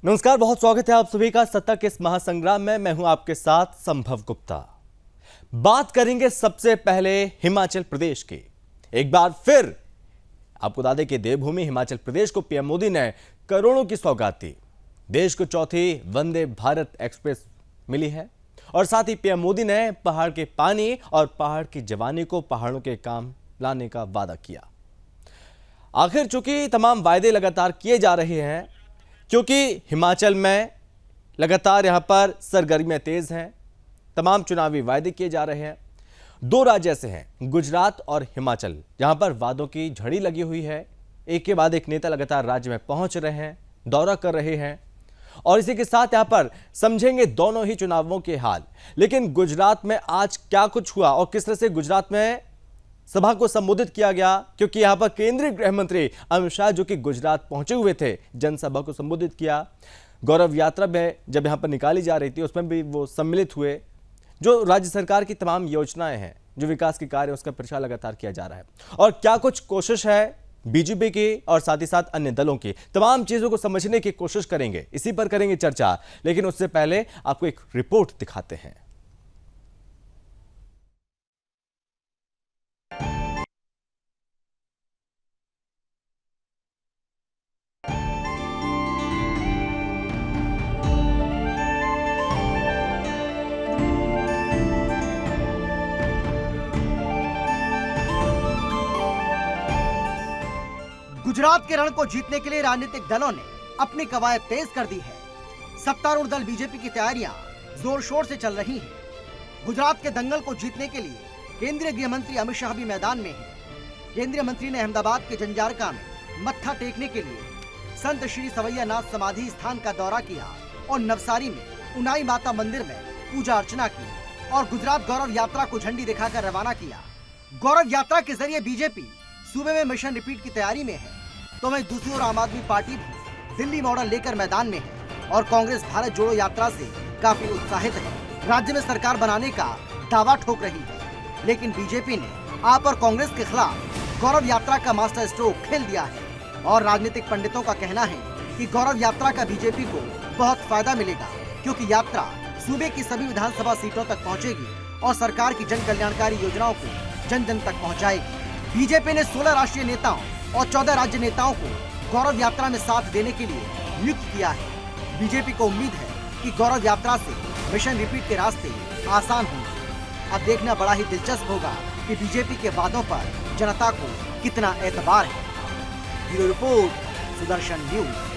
नमस्कार, बहुत स्वागत है आप सभी का सत्ता के इस महासंग्राम में। मैं हूं आपके साथ संभव गुप्ता। बात करेंगे सबसे पहले हिमाचल प्रदेश की। एक बार फिर आपको बता दें कि देवभूमि हिमाचल प्रदेश को पीएम मोदी ने करोड़ों की सौगात दी। देश को चौथी वंदे भारत एक्सप्रेस मिली है और साथ ही पीएम मोदी ने पहाड़ के पानी और पहाड़ की जवानी को पहाड़ों के काम लाने का वादा किया। आखिर चूंकि तमाम वायदे लगातार किए जा रहे हैं, क्योंकि हिमाचल में लगातार यहां पर सरगर्मियां तेज हैं, तमाम चुनावी वायदे किए जा रहे हैं। दो राज्य ऐसे हैं, गुजरात और हिमाचल, जहां पर वादों की झड़ी लगी हुई है। एक के बाद एक नेता लगातार राज्य में पहुंच रहे हैं, दौरा कर रहे हैं और इसी के साथ यहां पर समझेंगे दोनों ही चुनावों के हाल। लेकिन गुजरात में आज क्या कुछ हुआ और किस तरह से गुजरात में सभा को संबोधित किया गया, क्योंकि यहां पर केंद्रीय गृह मंत्री अमित शाह जो कि गुजरात पहुंचे हुए थे, जनसभा को संबोधित किया। गौरव यात्रा में जब यहां पर निकाली जा रही थी उसमें भी वो सम्मिलित हुए। जो राज्य सरकार की तमाम योजनाएं हैं, जो विकास के कार्य, उसका प्रचार लगातार किया जा रहा है। और क्या कुछ कोशिश है बीजेपी की और साथ ही साथ अन्य दलों की, तमाम चीजों को समझने की कोशिश करेंगे, इसी पर करेंगे चर्चा। लेकिन उससे पहले आपको एक रिपोर्ट दिखाते हैं। गुजरात के रण को जीतने के लिए राजनीतिक दलों ने अपनी कवायद तेज कर दी है। सत्तारूढ़ दल बीजेपी की तैयारियां जोर शोर से चल रही हैं। गुजरात के दंगल को जीतने के लिए केंद्रीय गृह मंत्री अमित शाह भी मैदान में हैं। केंद्रीय मंत्री ने अहमदाबाद के जंजारका में मत्था टेकने के लिए संत श्री सवैया नाथ समाधि स्थान का दौरा किया और नवसारी में उनाई माता मंदिर में पूजा अर्चना की और गुजरात गौरव यात्रा को झंडी दिखाकर रवाना किया। गौरव यात्रा के जरिए बीजेपी सूबे में मिशन रिपीट की तैयारी में है, तो वहीं दूसरी ओर आम आदमी पार्टी भी दिल्ली मॉडल लेकर मैदान में है और कांग्रेस भारत जोड़ो यात्रा से काफी उत्साहित है। राज्य में सरकार बनाने का दावा ठोक रही है, लेकिन बीजेपी ने आप और कांग्रेस के खिलाफ गौरव यात्रा का मास्टर स्ट्रोक खेल दिया है और राजनीतिक पंडितों का कहना है कि गौरव यात्रा का बीजेपी को बहुत फायदा मिलेगा, क्योंकि यात्रा सूबे की सभी विधानसभा सीटों तक पहुँचेगी और सरकार की जन कल्याणकारी योजनाओं को जन जन तक पहुँचाएगी। बीजेपी ने 16 राष्ट्रीय नेताओं और 14 राज्य नेताओं को गौरव यात्रा में साथ देने के लिए नियुक्त किया है। बीजेपी को उम्मीद है कि गौरव यात्रा से मिशन रिपीट के रास्ते आसान होंगे। अब देखना बड़ा ही दिलचस्प होगा कि बीजेपी के वादों पर जनता को कितना एतबार है। Bureau report, Sudarshan news.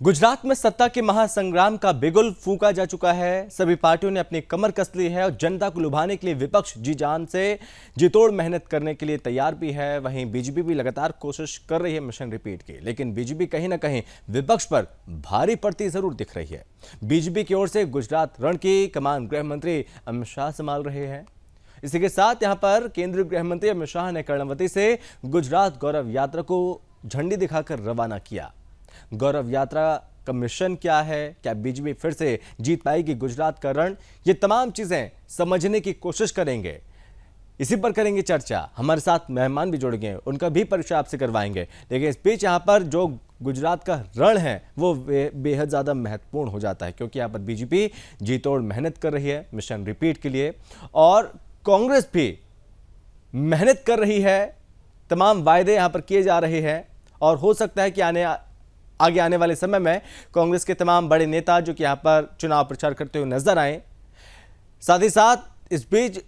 Gujarat में सत्ता के महासंग्राम का बिगुल फूंका जा चुका है। सभी पार्टियों ने अपनी कमर कस ली है और जनता को लुभाने के लिए विपक्ष जी जान से जीतोड़ मेहनत करने के लिए तैयार भी है। वहीं बीजेपी भी लगातार कोशिश कर रही है मिशन रिपीट की, लेकिन बीजेपी कहीं ना कहीं विपक्ष पर भारी पड़ती जरूर दिख रही है। बीजेपी की ओर से गुजरात रण की कमान गृह मंत्री अमित शाह संभाल रहे हैं। इसी के साथ यहाँ पर केंद्रीय गृह मंत्री अमित शाह ने कर्णवती से गुजरात गौरव यात्रा को झंडी दिखाकर रवाना किया। गौरव यात्रा का मिशन क्या है, क्या बीजेपी फिर से जीत पाएगी गुजरात का रण, ये तमाम चीजें समझने की कोशिश करेंगे, इसी पर करेंगे चर्चा। हमारे साथ मेहमान भी जुड़ गए, उनका भी परिचय आपसे करवाएंगे। लेकिन इस बीच यहाँ पर जो गुजरात का रण है वो बेहद ज़्यादा महत्वपूर्ण हो जाता है, क्योंकि यहाँ पर बीजेपी जीतोड़ मेहनत कर रही है मिशन रिपीट के लिए और कांग्रेस भी मेहनत कर रही है। तमाम वायदे यहाँ पर किए जा रहे हैं और हो सकता है कि आगे आने वाले समय में कांग्रेस के तमाम बड़े नेता जो कि यहाँ पर चुनाव प्रचार करते हुए नजर आए। साथ ही साथ इस बीच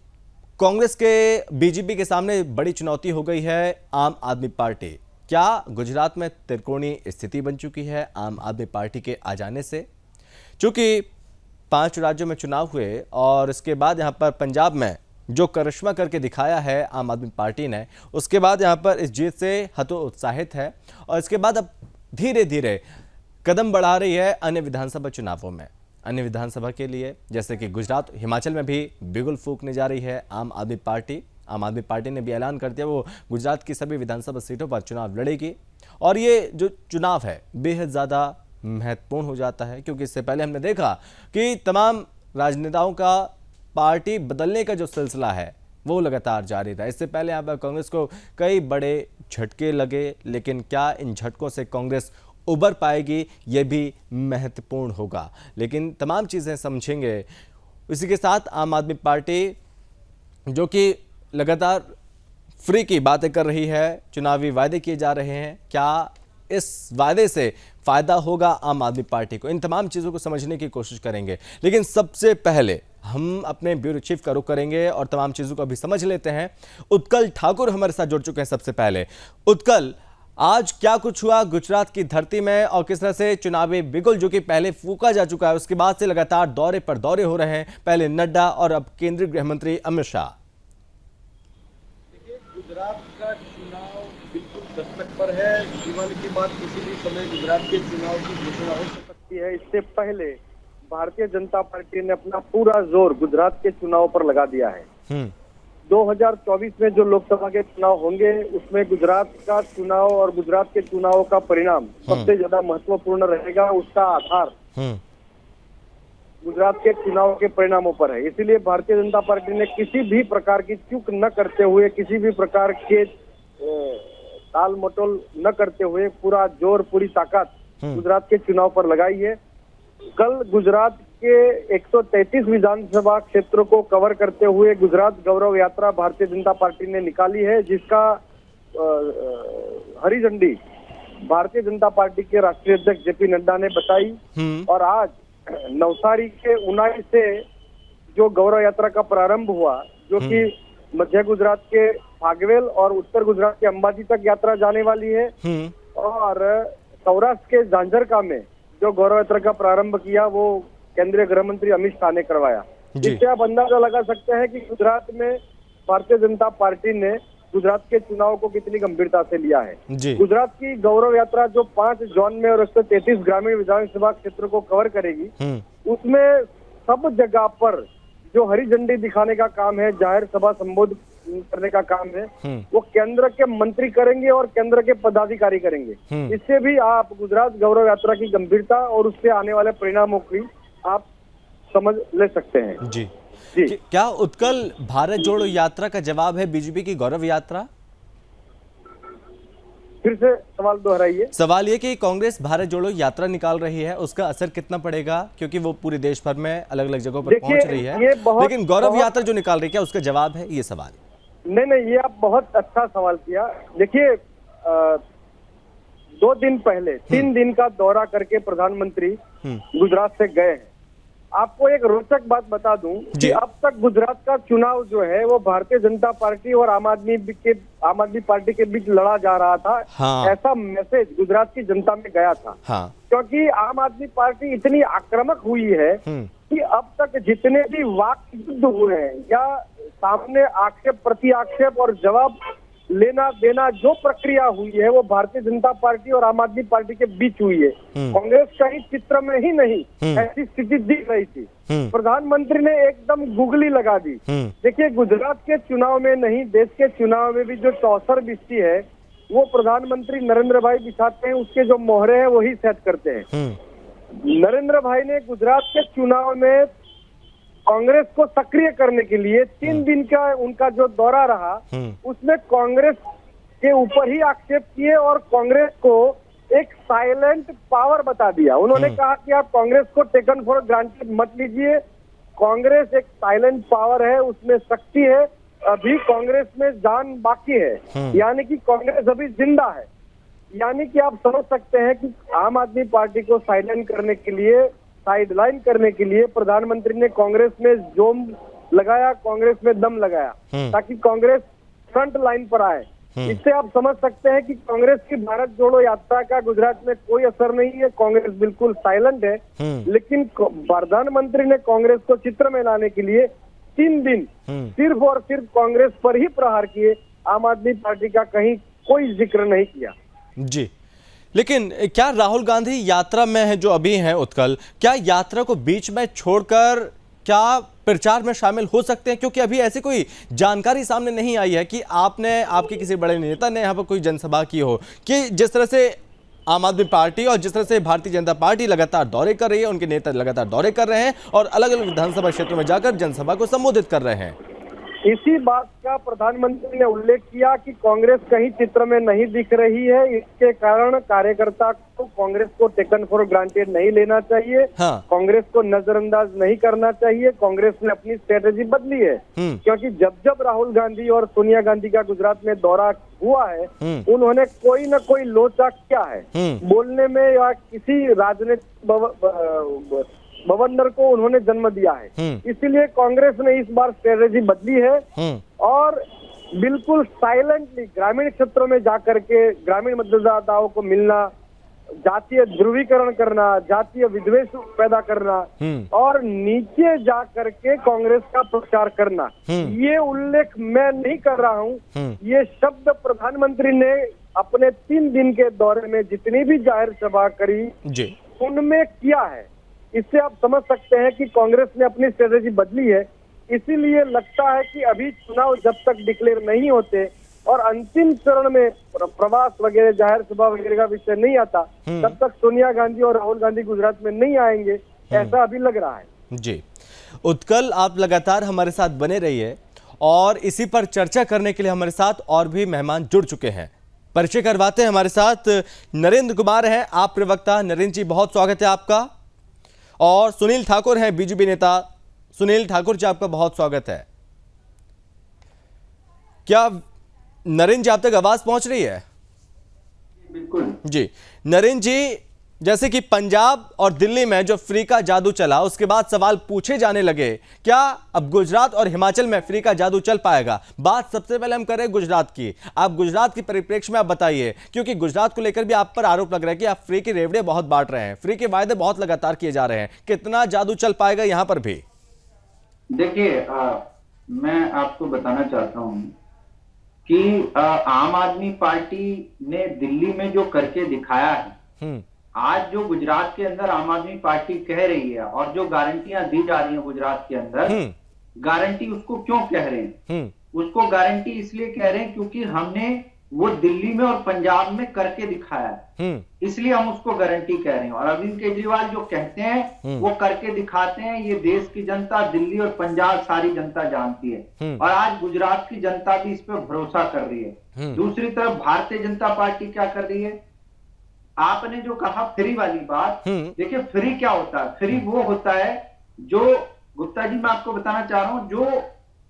कांग्रेस के बीजेपी के सामने बड़ी चुनौती हो गई है आम आदमी पार्टी। क्या गुजरात में त्रिकोणीय स्थिति बन चुकी है आम आदमी पार्टी के आ जाने से? चूंकि 5 राज्यों में चुनाव हुए और इसके बाद यहाँ पर पंजाब में जो करिश्मा करके दिखाया है आम आदमी पार्टी ने, उसके बाद यहाँ पर इस जीत से हतोत्साहित है और इसके बाद अब धीरे धीरे कदम बढ़ा रही है अन्य विधानसभा चुनावों में। अन्य विधानसभा के लिए जैसे कि गुजरात, हिमाचल में भी बिगुल फूंकने जा रही है आम आदमी पार्टी। आम आदमी पार्टी ने भी ऐलान कर दिया वो गुजरात की सभी विधानसभा सीटों पर चुनाव लड़ेगी और ये जो चुनाव है बेहद ज़्यादा महत्वपूर्ण हो जाता है, क्योंकि इससे पहले हमने देखा कि तमाम राजनेताओं का पार्टी बदलने का जो सिलसिला है वो लगातार जारी था। इससे पहले यहाँ पर कांग्रेस को कई बड़े झटके लगे, लेकिन क्या इन झटकों से कांग्रेस उबर पाएगी, ये भी महत्वपूर्ण होगा। लेकिन तमाम चीज़ें समझेंगे। इसी के साथ आम आदमी पार्टी जो कि लगातार फ्री की बातें कर रही है, चुनावी वायदे किए जा रहे हैं, क्या इस वायदे से फायदा होगा आम आदमी पार्टी को, इन तमाम चीज़ों को समझने की कोशिश करेंगे। लेकिन सबसे पहले हम अपने ब्यूरो चीफ का रुख करेंगे और तमाम चीज़ों को अभी समझ लेते हैं। उत्कल ठाकुर हमारे साथ जुड़ चुके हैं। सबसे पहले उत्कल, आज क्या कुछ हुआ गुजरात की धरती में और किस तरह से चुनावी बिगुल जो कि पहले फूका जा चुका है, उसके बाद से लगातार दौरे पर दौरे हो रहे हैं, पहले नड्डा और अब केंद्रीय गृह मंत्री अमित शाह। गुजरात का चुनाव बिल्कुल दस्तक पर है। दिवाली के बाद किसी भी समय गुजरात के चुनाव की घोषणा हो सकती है। इससे पहले भारतीय जनता पार्टी ने अपना पूरा जोर गुजरात के चुनाव पर लगा दिया है। 2024 में जो लोकसभा के चुनाव होंगे उसमें गुजरात का चुनाव और गुजरात के चुनाव का परिणाम सबसे ज्यादा महत्वपूर्ण रहेगा। उसका आधार गुजरात के चुनाव के परिणामों पर है। इसीलिए भारतीय जनता पार्टी ने किसी भी प्रकार की चूक न करते हुए, किसी भी प्रकार के ताल मटोल न करते हुए पूरा जोर, पूरी ताकत गुजरात के चुनाव पर लगाई है। कल गुजरात के 133 विधानसभा क्षेत्रों को कवर करते हुए गुजरात गौरव यात्रा भारतीय जनता पार्टी ने निकाली है, जिसका हरी झंडी भारतीय जनता पार्टी के राष्ट्रीय अध्यक्ष जेपी नड्डा ने बताई। और आज नवसारी के उनाई से जो गौरव यात्रा का प्रारंभ हुआ, जो कि मध्य गुजरात के फागवेल और उत्तर गुजरात के अंबाजी तक यात्रा जाने वाली है, और सौराष्ट्र के झांझरका में जो गौरव यात्रा का प्रारंभ किया वो केंद्रीय गृह मंत्री अमित शाह ने करवाया। इससे आप अंदाजा लगा सकते हैं कि गुजरात में भारतीय जनता पार्टी ने गुजरात के चुनाव को कितनी गंभीरता से लिया है। गुजरात की गौरव यात्रा जो 5 जोन में और 133 ग्रामीण विधानसभा क्षेत्रों को कवर करेगी, उसमें सब जगह पर जो हरी झंडी दिखाने का काम है, जाहिर सभा संबोधित करने का काम है, वो केंद्र के मंत्री करेंगे और केंद्र के पदाधिकारी करेंगे। इससे भी आप गुजरात गौरव यात्रा की गंभीरता और उससे आने वाले परिणामों की आप समझ ले सकते हैं। जी। क्या उत्कल भारत जोड़ो यात्रा का जवाब है बीजेपी की गौरव यात्रा? फिर से सवाल दोहराइए। सवाल ये कि कांग्रेस भारत जोड़ो यात्रा निकाल रही है, उसका असर कितना पड़ेगा, क्योंकि वो पूरे देश भर में अलग अलग जगहों पर पहुंच रही है, लेकिन गौरव यात्रा जो निकाल रही है, क्या उसका जवाब है ये सवाल? नहीं, ये आप बहुत अच्छा सवाल किया। देखिए, 2 दिन पहले 3 दिन का दौरा करके प्रधानमंत्री गुजरात से गए हैं। आपको एक रोचक बात बता दूं कि अब तक गुजरात का चुनाव जो है वो भारतीय जनता पार्टी और आम आदमी पार्टी के बीच लड़ा जा रहा था। ऐसा मैसेज गुजरात की जनता में गया था। क्योंकि आम आदमी पार्टी इतनी आक्रामक हुई है कि अब तक जितने भी वाक युद्ध हुए हैं या सामने आक्षेप प्रति आक्षेप और जवाब लेना देना जो प्रक्रिया हुई है वो भारतीय जनता पार्टी और आम आदमी पार्टी के बीच हुई है। कांग्रेस कहीं चित्र में ही नहीं ऐसी स्थिति दिख रही थी। प्रधानमंत्री ने एकदम गुगली लगा दी। देखिए, गुजरात के चुनाव में नहीं, देश के चुनाव में भी जो चौसर बिस्ती है वो प्रधानमंत्री नरेंद्र भाई बिछाते हैं, उसके जो मोहरे हैं वही सेट करते हैं। नरेंद्र भाई ने गुजरात के चुनाव में कांग्रेस को सक्रिय करने के लिए 3 दिन का उनका जो दौरा रहा उसमें कांग्रेस के ऊपर ही आक्षेप किए और कांग्रेस को एक साइलेंट पावर बता दिया। उन्होंने कहा कि आप कांग्रेस को टेकन फॉर ग्रांटेड मत लीजिए, कांग्रेस एक साइलेंट पावर है, उसमें शक्ति है, अभी कांग्रेस में जान बाकी है, यानी कि कांग्रेस अभी जिंदा है। यानी कि आप समझ सकते हैं कि आम आदमी पार्टी को साइलेंट करने के लिए, साइडलाइन करने के लिए प्रधानमंत्री ने कांग्रेस में जोम लगाया, कांग्रेस में दम लगाया ताकि कांग्रेस फ्रंट लाइन पर आए। इससे आप समझ सकते हैं कि कांग्रेस की भारत जोड़ो यात्रा का गुजरात में कोई असर नहीं है। कांग्रेस बिल्कुल साइलेंट है, लेकिन प्रधानमंत्री ने कांग्रेस को चित्र में लाने के लिए 3 दिन सिर्फ और सिर्फ कांग्रेस पर ही प्रहार किए, आम आदमी पार्टी का कहीं कोई जिक्र नहीं किया। जी, लेकिन क्या राहुल गांधी यात्रा में है जो अभी हैं उत्कल, क्या यात्रा को बीच में छोड़कर क्या प्रचार में शामिल हो सकते हैं? क्योंकि अभी ऐसी कोई जानकारी सामने नहीं आई है कि आपके किसी बड़े नेता ने यहाँ पर कोई जनसभा की हो, कि जिस तरह से आम आदमी पार्टी और जिस तरह से भारतीय जनता पार्टी लगातार दौरे कर रही है, उनके नेता लगातार दौरे कर रहे हैं और अलग अलग विधानसभा क्षेत्रों में जाकर जनसभा को संबोधित कर रहे हैं। इसी बात का प्रधानमंत्री ने उल्लेख किया कि कांग्रेस कहीं चित्र में नहीं दिख रही है। इसके कारण कार्यकर्ता को कांग्रेस को टेकन फॉर ग्रांटेड नहीं लेना चाहिए। हाँ। कांग्रेस को नजरअंदाज नहीं करना चाहिए। कांग्रेस ने अपनी स्ट्रेटेजी बदली है, क्योंकि जब जब राहुल गांधी और सोनिया गांधी का गुजरात में दौरा हुआ है, उन्होंने कोई न कोई लोचा किया है बोलने में, या किसी राजनीतिक बवंडर को उन्होंने जन्म दिया है। इसीलिए कांग्रेस ने इस बार स्ट्रेटेजी बदली है और बिल्कुल साइलेंटली ग्रामीण क्षेत्रों में जाकर के ग्रामीण मतदाताओं को मिलना, जातीय ध्रुवीकरण करना, जातीय विद्वेष पैदा करना और नीचे जा करके कांग्रेस का प्रचार करना। ये उल्लेख मैं नहीं कर रहा हूँ, ये शब्द प्रधानमंत्री ने अपने 3 दिन के दौरे में जितनी भी जाहिर सभा करी उनमें किया है। इससे आप समझ सकते हैं कि कांग्रेस ने अपनी स्ट्रेटेजी बदली है। इसीलिए लगता है कि अभी चुनाव जब तक डिक्लेयर नहीं होते और अंतिम चरण में प्रवास वगैरह जाहिर सभा वगैरह का विषय नहीं आता, तब तक सोनिया गांधी और राहुल गांधी गुजरात में नहीं आएंगे, ऐसा अभी लग रहा है। जी उत्कल, आप लगातार हमारे साथ बने रहिए और इसी पर चर्चा करने के लिए हमारे साथ और भी मेहमान जुड़ चुके हैं। परिचय करवाते हैं, हमारे साथ नरेंद्र कुमार हैं, आप प्रवक्ता। नरेंद्र जी, बहुत स्वागत है आपका। और सुनील ठाकुर हैं, बीजेपी नेता। सुनील ठाकुर जी, आपका बहुत स्वागत है। क्या नरेंद्र जी आप तक आवाज पहुंच रही है? बिल्कुल जी नरेंद्र जी, जैसे कि पंजाब और दिल्ली में जो फ्री का जादू चला, उसके बाद सवाल पूछे जाने लगे, क्या अब गुजरात और हिमाचल में फ्री का जादू चल पाएगा? बात सबसे पहले हम करें गुजरात की। आप गुजरात के परिप्रेक्ष्य में आप बताइए, क्योंकि गुजरात को लेकर भी आप पर आरोप लग रहा है कि आप फ्री के रेवड़े बहुत बांट रहे हैं, फ्री के वायदे बहुत लगातार किए जा रहे हैं। कितना जादू चल पाएगा यहां पर भी? देखिए, मैं आपको बताना चाहता हूं कि आम आदमी पार्टी ने दिल्ली में जो करके दिखाया है, आज जो गुजरात के अंदर आम आदमी पार्टी कह रही है और जो गारंटियां दी जा रही हैं गुजरात के अंदर, गारंटी उसको क्यों कह रहे हैं? उसको गारंटी इसलिए कह रहे हैं क्योंकि हमने वो दिल्ली में और पंजाब में करके दिखाया है, इसलिए हम उसको गारंटी कह रहे हैं। और अरविंद केजरीवाल जो कहते हैं वो करके दिखाते हैं, ये देश की जनता, दिल्ली और पंजाब सारी जनता जानती है और आज गुजरात की जनता भी इस पर भरोसा कर रही है। दूसरी तरफ भारतीय जनता पार्टी क्या कर रही है? आपने जो कहा फ्री वाली बात, देखिए फ्री क्या होता है? फ्री वो होता है जो, गुप्ता जी मैं आपको बताना चाह रहा हूं, जो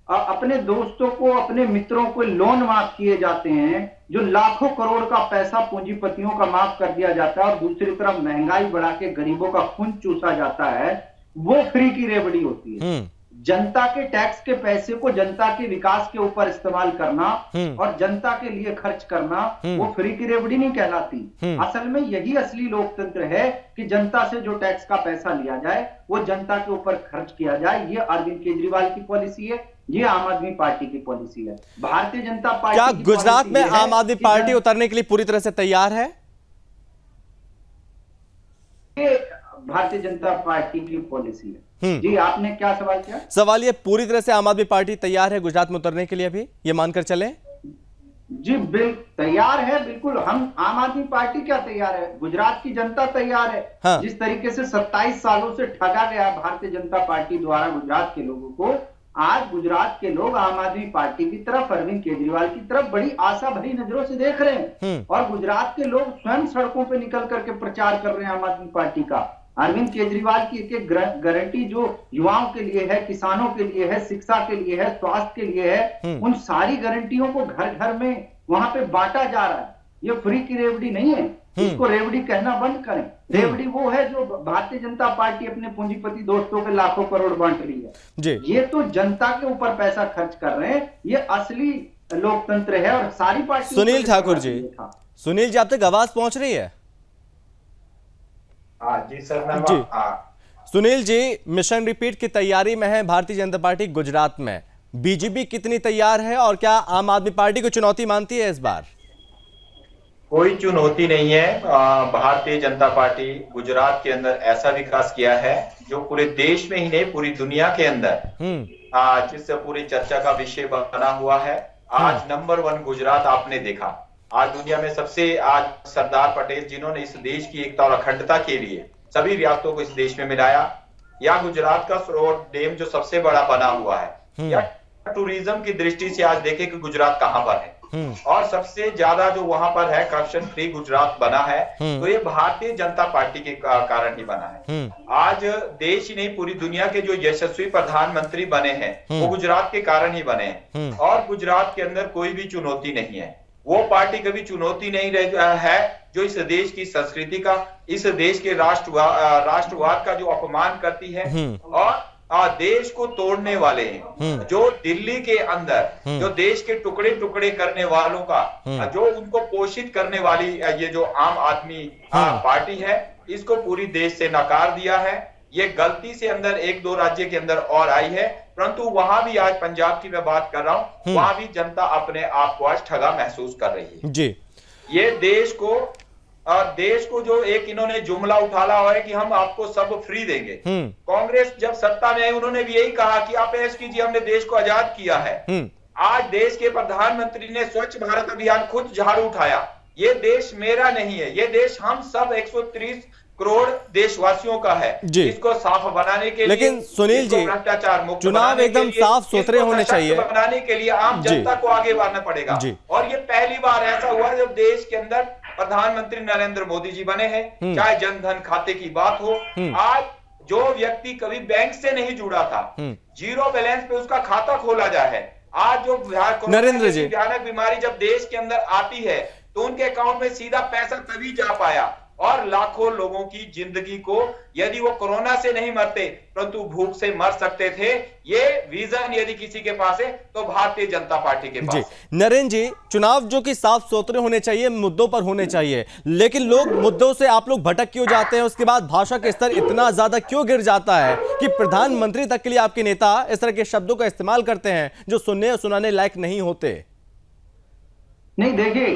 अपने दोस्तों को, अपने मित्रों को लोन माफ किए जाते हैं, जो लाखों करोड़ का पैसा पूंजीपतियों का माफ कर दिया जाता है और दूसरी तरफ महंगाई बढ़ा के गरीबों का खून चूसा जाता है, वो फ्री की रेवड़ी होती है। जनता के टैक्स के पैसे को जनता के विकास के ऊपर इस्तेमाल करना और जनता के लिए खर्च करना, वो फ्री की रेवड़ी नहीं कहलाती। असल में यही असली लोकतंत्र है कि जनता से जो टैक्स का पैसा लिया जाए वो जनता के ऊपर खर्च किया जाए। ये अरविंद केजरीवाल की पॉलिसी है, ये आम आदमी पार्टी की पॉलिसी है। भारतीय जनता पार्टी क्या गुजरात में आम आदमी पार्टी उतरने के लिए पूरी तरह से तैयार है? भारतीय जनता पार्टी की पॉलिसी है। जी, आपने क्या सवाल किया? सवाल ये, पूरी तरह से आम आदमी पार्टी तैयार है गुजरात में उतरने के लिए अभी, ये मानकर चले? जी तैयार है, बिल्कुल। हम आम आदमी पार्टी क्या तैयार है, गुजरात की जनता तैयार है। हाँ। जिस तरीके से 27 सालों से ठगा गया भारतीय जनता पार्टी द्वारा गुजरात के लोगों को, आज गुजरात के लोग आम आदमी पार्टी की तरफ, अरविंद केजरीवाल की तरफ बड़ी आशा भरी नजरों से देख रहे हैं और गुजरात के लोग स्वयं सड़कों पर निकल करके प्रचार कर रहे हैं आम आदमी पार्टी का। अरविंद केजरीवाल की एक गारंटी जो युवाओं के लिए है, किसानों के लिए है, शिक्षा के लिए है, स्वास्थ्य के लिए है, उन सारी गारंटियों को घर घर में वहां पे बांटा जा रहा है। ये फ्री की रेवड़ी नहीं है, इसको रेवड़ी कहना बंद करें। रेवड़ी वो है जो भारतीय जनता पार्टी अपने पूंजीपति दोस्तों के लाखों करोड़ बांट रही है जी। ये तो जनता के ऊपर पैसा खर्च कर रहे हैं, ये असली लोकतंत्र है और सारी पार्टी। सुनील ठाकुर जी, सुनील जी आप तक आवाज पहुंच रही है? जी सर, मैं जी। सुनील जी, मिशन रिपीट की तैयारी में है भारतीय जनता पार्टी गुजरात में, बीजेपी कितनी तैयार है और क्या आम आदमी पार्टी को चुनौती मानती है इस बार? कोई चुनौती नहीं है। भारतीय जनता पार्टी गुजरात के अंदर ऐसा विकास किया है जो पूरे देश में ही नहीं, पूरी दुनिया के अंदर जिससे पूरी चर्चा का विषय बना हुआ है। आज नंबर 1 गुजरात आपने देखा। आज दुनिया में सबसे आज सरदार पटेल जिन्होंने इस देश की एकता और अखंडता के लिए सभी रियासतों को इस देश में मिलाया, या गुजरात का सरोवर डैम जो सबसे बड़ा बना हुआ है, या टूरिज्म की दृष्टि से आज देखें कि गुजरात कहां पर है और सबसे ज्यादा जो वहां पर है करप्शन फ्री गुजरात बना है, तो ये भारतीय जनता पार्टी के कारण ही बना है। आज देश ही नहीं पूरी दुनिया के जो यशस्वी प्रधानमंत्री बने हैं वो गुजरात के कारण ही बने हैं। और गुजरात के अंदर कोई भी चुनौती नहीं है, वो पार्टी कभी चुनौती नहीं है जो इस देश की संस्कृति का, इस देश के राष्ट्रवाद का जो अपमान करती है और देश को तोड़ने वाले हैं, जो दिल्ली के अंदर जो देश के टुकड़े टुकड़े करने वालों का, जो उनको पोषित करने वाली ये जो आम आदमी पार्टी है, इसको पूरी देश से नकार दिया है। ये गलती से अंदर 1-2 राज्य के अंदर और आई है, परंतु वहां भी आज पंजाब की मैं बात कर रहा हूं, वहां भी जनता अपने आप को आज ठगा महसूस कर रही है जी। ये देश को जो एक इन्होंने जुमला उठाला हुआ है कि हम आपको सब फ्री देंगे। कांग्रेस जब सत्ता में आई उन्होंने भी यही कहा कि आप ऐश कीजिए, हमने देश को आजाद किया है। आज देश के प्रधानमंत्री ने स्वच्छ भारत अभियान खुद झाड़ू उठाया। ये देश मेरा नहीं है, ये देश हम सब 130 करोड़ देशवासियों का है। इसको साफ बनाने के लिए, लेकिन सुनील जी, भ्रष्टाचार मुक्त चुनाव एकदम साफ सुथरे होने चाहिए, बनाने के लिए आम जनता को आगे बढ़ना पड़ेगा। और ये पहली बार ऐसा हुआ है जब देश के अंदर प्रधानमंत्री नरेंद्र मोदी जी बने हैं। चाहे जनधन खाते की बात हो, आज जो व्यक्ति कभी बैंक से नहीं जुड़ा था, जीरो बैलेंस पे उसका खाता खोला जाए। आज जो नरेंद्र जी, भयानक बीमारी जब देश के अंदर आती है तो उनके अकाउंट में सीधा पैसा तभी जा पाया, और लाखों लोगों की जिंदगी को यदि वो कोरोना से नहीं मरते परंतु भूख से मर सकते थे। ये विजन यदि किसी के पास है तो भारतीय जनता पार्टी के पास। नरेंद्र जी, चुनाव जो कि साफ सुथरे होने चाहिए, मुद्दों पर होने चाहिए, लेकिन लोग मुद्दों से आप लोग भटक क्यों जाते हैं? उसके बाद भाषा के स्तर इतना ज्यादा क्यों गिर जाता है कि प्रधानमंत्री तक के लिए आपके नेता इस तरह के शब्दों का इस्तेमाल करते हैं जो सुनने और सुनाने लायक नहीं होते? नहीं, देखिए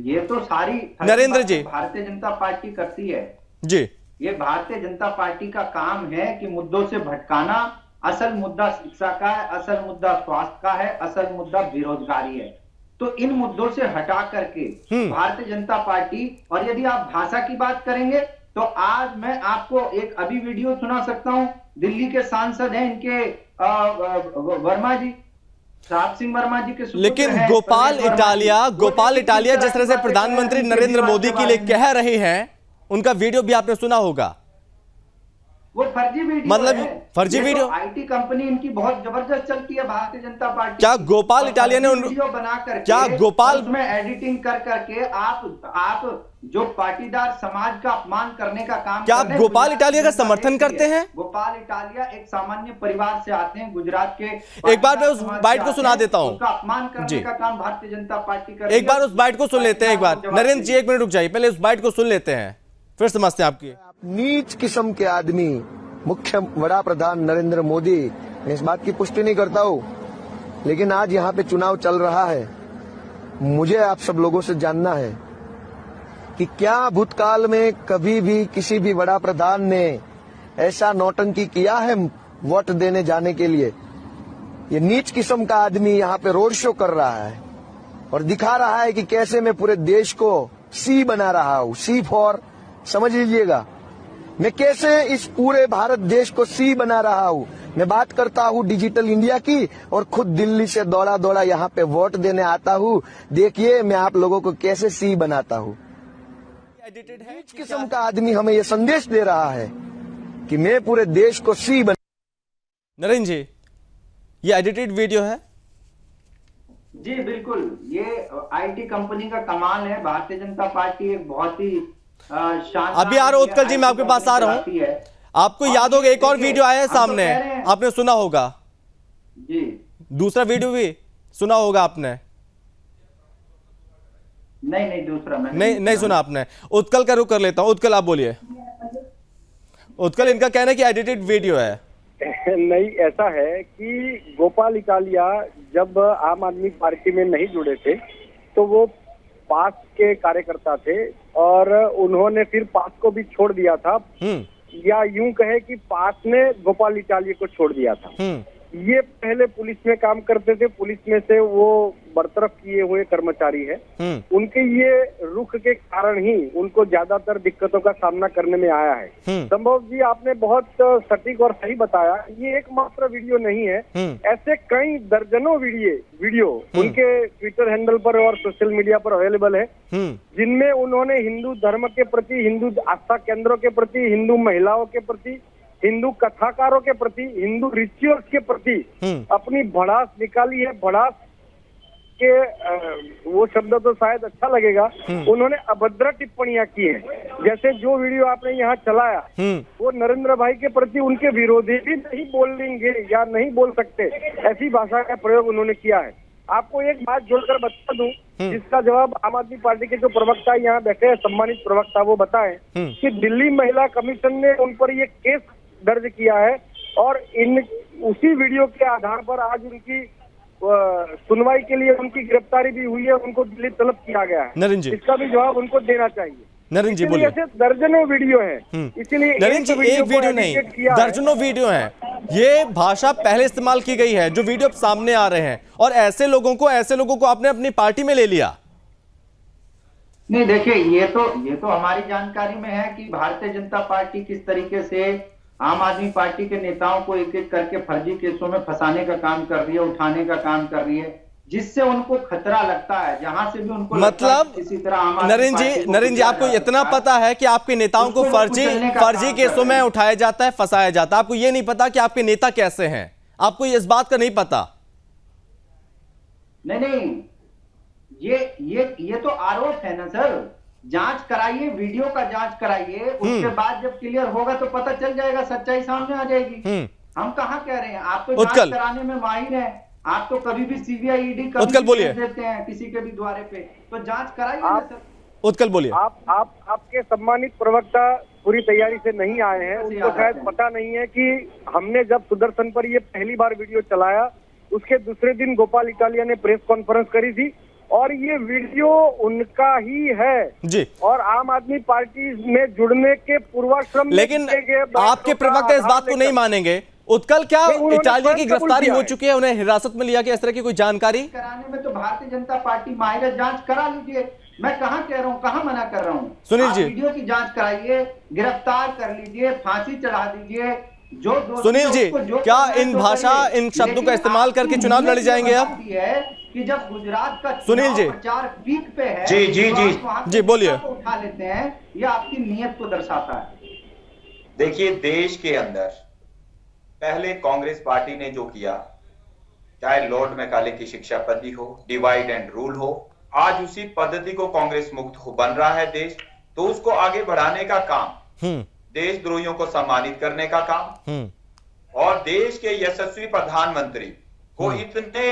ये तो सारी नरेंद्र जी भारतीय जनता पार्टी करती है जी। ये भारतीय जनता पार्टी का काम है कि मुद्दों से भटकाना। असल मुद्दा शिक्षा का है, असल मुद्दा स्वास्थ्य का है, असल मुद्दा बेरोजगारी है। तो इन मुद्दों से हटा करके भारतीय जनता पार्टी, और यदि आप भाषा की बात करेंगे तो आज मैं आपको एक अभी वीडियो सुना सकता हूं। दिल्ली के सांसद हैं इनके वर्मा जी, साहब सिंह वर्मा जी के, लेकिन गोपाल इटालिया जिस तरह से प्रधानमंत्री नरेंद्र मोदी के लिए कह रहे हैं, उनका वीडियो भी आपने सुना होगा। वो फर्जी वीडियो, मतलब फर्जी वीडियो, आईटी कंपनी इनकी बहुत जबरदस्त चलती है भारतीय जनता पार्टी। क्या गोपाल इटालिया ने वीडियो बना करके, क्या गोपाल उसमें एडिटिंग कर करके आप जो पाटीदार समाज का अपमान करने का काम, क्या आप गोपाल इटालिया का समर्थन करते हैं? गोपाल इटालिया एक सामान्य परिवार से आते हैं, गुजरात के। एक बार मैं उस बाइट को सुना देता हूं। उसका अपमान करने का काम भारतीय जनता पार्टी कर, एक बार उस बाइट को सुन लेते हैं। एक बार नरेंद्र जी 1 मिनट रुक जाइए, पहले उस बाइट को सुन लेते हैं, फिर समझते हैं आपकी। नीच किस्म के आदमी मुख्य वड़ा प्रधान नरेंद्र मोदी, मैं इस बात की पुष्टि नहीं करता हूँ, लेकिन आज यहाँ पे चुनाव चल रहा है। मुझे आप सब लोगों से जानना है कि क्या भूतकाल में कभी भी किसी भी वड़ा प्रधान ने ऐसा नौटंकी किया है वोट देने जाने के लिए? ये नीच किस्म का आदमी यहाँ पे रोड शो कर रहा है और दिखा रहा है कि कैसे मैं पूरे देश को सी बना रहा हूँ। सी फॉर, समझ लीजिएगा, मैं कैसे इस पूरे भारत देश को सी बना रहा हूँ। मैं बात करता हूँ डिजिटल इंडिया की और खुद दिल्ली से दौड़ा दौड़ा यहाँ पे वोट देने आता हूँ। देखिए मैं आप लोगों को कैसे सी बनाता हूँ। इस किस्म का आदमी हमें ये संदेश दे रहा है कि मैं पूरे देश को सी बना। नरेंद्र जी, ये एडिटेड वीडियो है? जी बिल्कुल, ये आईटी कंपनी का कमाल है। भारतीय जनता पार्टी एक बहुत ही अभी आ रहा हूं उत्कल जी, मैं आपके पास आ रहा हूं। आपको याद होगा एक और वीडियो आया है सामने, आपने सुना होगा जी। दूसरा वीडियो भी सुना होगा आपने? नहीं, दूसरा नहीं सुना आपने। उत्कल का रुख कर लेता हूं। उत्कल आप बोलिए। उत्कल, इनका कहना है कि एडिटेड वीडियो है। नहीं, ऐसा है कि गोपाल इटालिया जब आम आदमी पार्टी में नहीं जुड़े थे तो वो पास के कार्यकर्ता थे और उन्होंने फिर पास को भी छोड़ दिया था, या यूं कहे कि पास ने गोपाल इटालिया को छोड़ दिया था। ये पहले पुलिस में काम करते थे, पुलिस में से वो बरतरफ किए हुए कर्मचारी है। उनके ये रुख के कारण ही उनको ज्यादातर दिक्कतों का सामना करने में आया है। संभव जी, आपने बहुत सटीक और सही बताया, ये एकमात्र वीडियो नहीं है, ऐसे कई दर्जनों वीडियो उनके ट्विटर हैंडल पर और सोशल मीडिया पर अवेलेबल है, जिनमें उन्होंने हिंदू धर्म के प्रति, हिंदू आस्था केंद्रों के प्रति, हिंदू महिलाओं के प्रति, हिंदू कथाकारों के प्रति, हिंदू रिचुअल्स के प्रति अपनी भड़ास निकाली है। भड़ास के वो शब्द तो शायद अच्छा लगेगा, उन्होंने अभद्र टिप्पणियां की है। जैसे जो वीडियो आपने यहाँ चलाया वो नरेंद्र भाई के प्रति उनके विरोधी भी नहीं बोलेंगे या नहीं बोल सकते, ऐसी भाषा का प्रयोग उन्होंने किया है। आपको एक बात जोड़कर बता दूं, जिसका जवाब आम आदमी पार्टी के जो प्रवक्ता यहाँ बैठे हैं, सम्मानित प्रवक्ता, वो बताएं कि दिल्ली महिला कमीशन ने उन पर ये केस दर्ज किया है और उसी वीडियो के आधार पर आज उनकी सुनवाई के लिए उनकी गिरफ्तारी भी हुई है, उनको दिल्ली तलब किया गया है। नरेंद्र जी, इसका भी जवाब उनको देना चाहिए। नरेंद्र जी बोलिए। ऐसे दर्जनों वीडियो है, इसीलिए नरेंद्र जी एक वीडियो नहीं, दर्जनों वीडियो है। ये भाषा पहले इस्तेमाल की गई है, जो वीडियो सामने आ रहे हैं, और ऐसे लोगों को आपने अपनी पार्टी में ले लिया। नहीं, देखिए, ये तो हमारी जानकारी में है कि भारतीय जनता पार्टी किस तरीके से आम आदमी पार्टी के नेताओं को एक एक करके फर्जी केसों में फंसाने का काम कर रही है, उठाने का काम कर रही है, जिससे उनको खतरा लगता है, जहां से भी उनको मतलब किसी तरह नरेंद्र जी आपको इतना पता है कि आपके नेताओं को फर्जी केसों में उठाया जाता है, फंसाया जाता है, आपको ये नहीं पता कि आपके नेता कैसे हैं, आपको इस बात का नहीं पता? नहीं, ये तो आरोप है ना सर। जांच कराइए, वीडियो का जांच कराइए, उसके बाद जब क्लियर होगा तो पता चल जाएगा, सच्चाई सामने आ जाएगी। हम कहाँ कह रहे हैं, आप तो जांच कराने में माहिर हैं, आप तो कभी भी सीबीआई ईडी देते हैं किसी के भी द्वारे पे, तो जांच कराइए ना सर। उत्कल बोलिए। आपके सम्मानित प्रवक्ता पूरी तैयारी से नहीं आए हैं, उनको शायद पता नहीं है कि हमने जब सुदर्शन पर ये पहली बार वीडियो चलाया, उसके दूसरे दिन गोपाल इटालिया ने प्रेस कॉन्फ्रेंस करी थी और ये वीडियो उनका ही है जी, और आम आदमी पार्टी में जुड़ने के पूर्वाश्रम। लेकिन आपके प्रवक्ता इस बात को नहीं मानेंगे। उत्कल, क्या इटालिया की गिरफ्तारी हो चुकी है, उन्हें हिरासत में लिया गया, इस तरह की कोई जानकारी? कराने में तो भारतीय जनता पार्टी माहिर है, जांच करा लीजिए। मैं कहाँ कह रहा हूँ, कहाँ मना कर रहा हूँ। सुनील जी, वीडियो की जांच कराइए, गिरफ्तार कर लीजिए, फांसी चढ़ा दीजिए। जो सुनील जी, क्या इन शब्दों का इस्तेमाल करके चुनाव लड़े जाएंगे आप? कि जब गुजरात का सुनील जी प्रचार पीक पे है, जी बोलिए, उठा लेते हैं, ये आपकी नीयत को दर्शाता है। देखिए, देश के अंदर पहले कांग्रेस पार्टी ने जो किया, चाहे लॉर्ड मैकाले की शिक्षा पद्धति हो, डिवाइड एंड रूल हो, आज उसी पद्धति को कांग्रेस मुक्त बन रहा है देश, तो उसको आगे बढ़ाने का काम, देशद्रोहियों को सम्मानित करने का काम, और देश के यशस्वी प्रधानमंत्री को इतने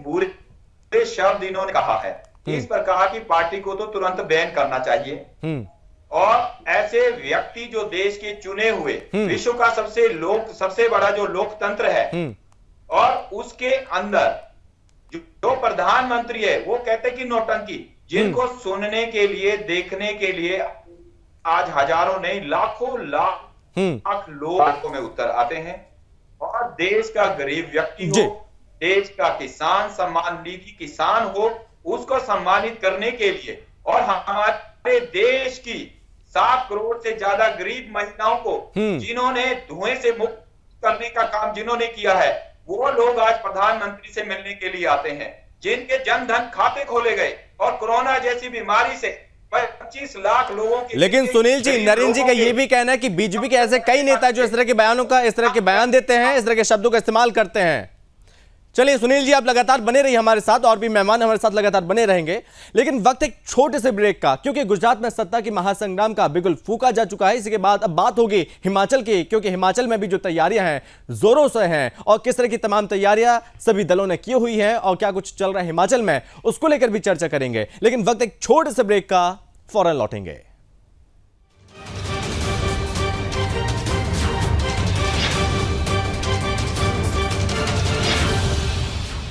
बुरे शब्द इन्होंने कहा है, इस पर कहा कि पार्टी को तो तुरंत बैन करना चाहिए, और ऐसे व्यक्ति जो देश के चुने हुए विश्व का सबसे बड़ा जो लोकतंत्र है, और उसके अंदर जो प्रधानमंत्री है, वो कहते कि नौटंकी, जिनको सुनने के लिए, देखने के लिए आज हजारों नहीं लाख लोग में उतर आते हैं, और देश का गरीब व्यक्ति हो, देश का किसान, सम्मान निधि किसान हो, उसको सम्मानित करने के लिए, और हमारे देश की 7 करोड़ से ज्यादा गरीब महिलाओं को जिन्होंने धुएं से मुक्त करने का काम जिन्होंने किया है, वो लोग आज प्रधानमंत्री से मिलने के लिए आते हैं, जिनके जनधन खाते खोले गए और कोरोना जैसी बीमारी से 25 लाख लोगों की। लेकिन सुनील जी, नरेंद्र जी का ये भी कहना है कि बीजेपी के ऐसे कई नेता जो इस तरह के बयान देते हैं, इस तरह के शब्दों का इस्तेमाल करते हैं। चलिए सुनील जी, आप लगातार बने रहिए हमारे साथ, और भी मेहमान हमारे साथ लगातार बने रहेंगे, लेकिन वक्त एक छोटे से ब्रेक का, क्योंकि गुजरात में सत्ता की महासंग्राम का बिगुल फूंका जा चुका है। इसी के बाद अब बात होगी हिमाचल की, क्योंकि हिमाचल में भी जो तैयारियां हैं जोरों से हैं, और किस तरह की तमाम तैयारियां सभी दलों ने की हुई हैं और क्या कुछ चल रहा है हिमाचल में, उसको लेकर भी चर्चा करेंगे। लेकिन वक्त एक छोटे से ब्रेक का, फौरन लौटेंगे।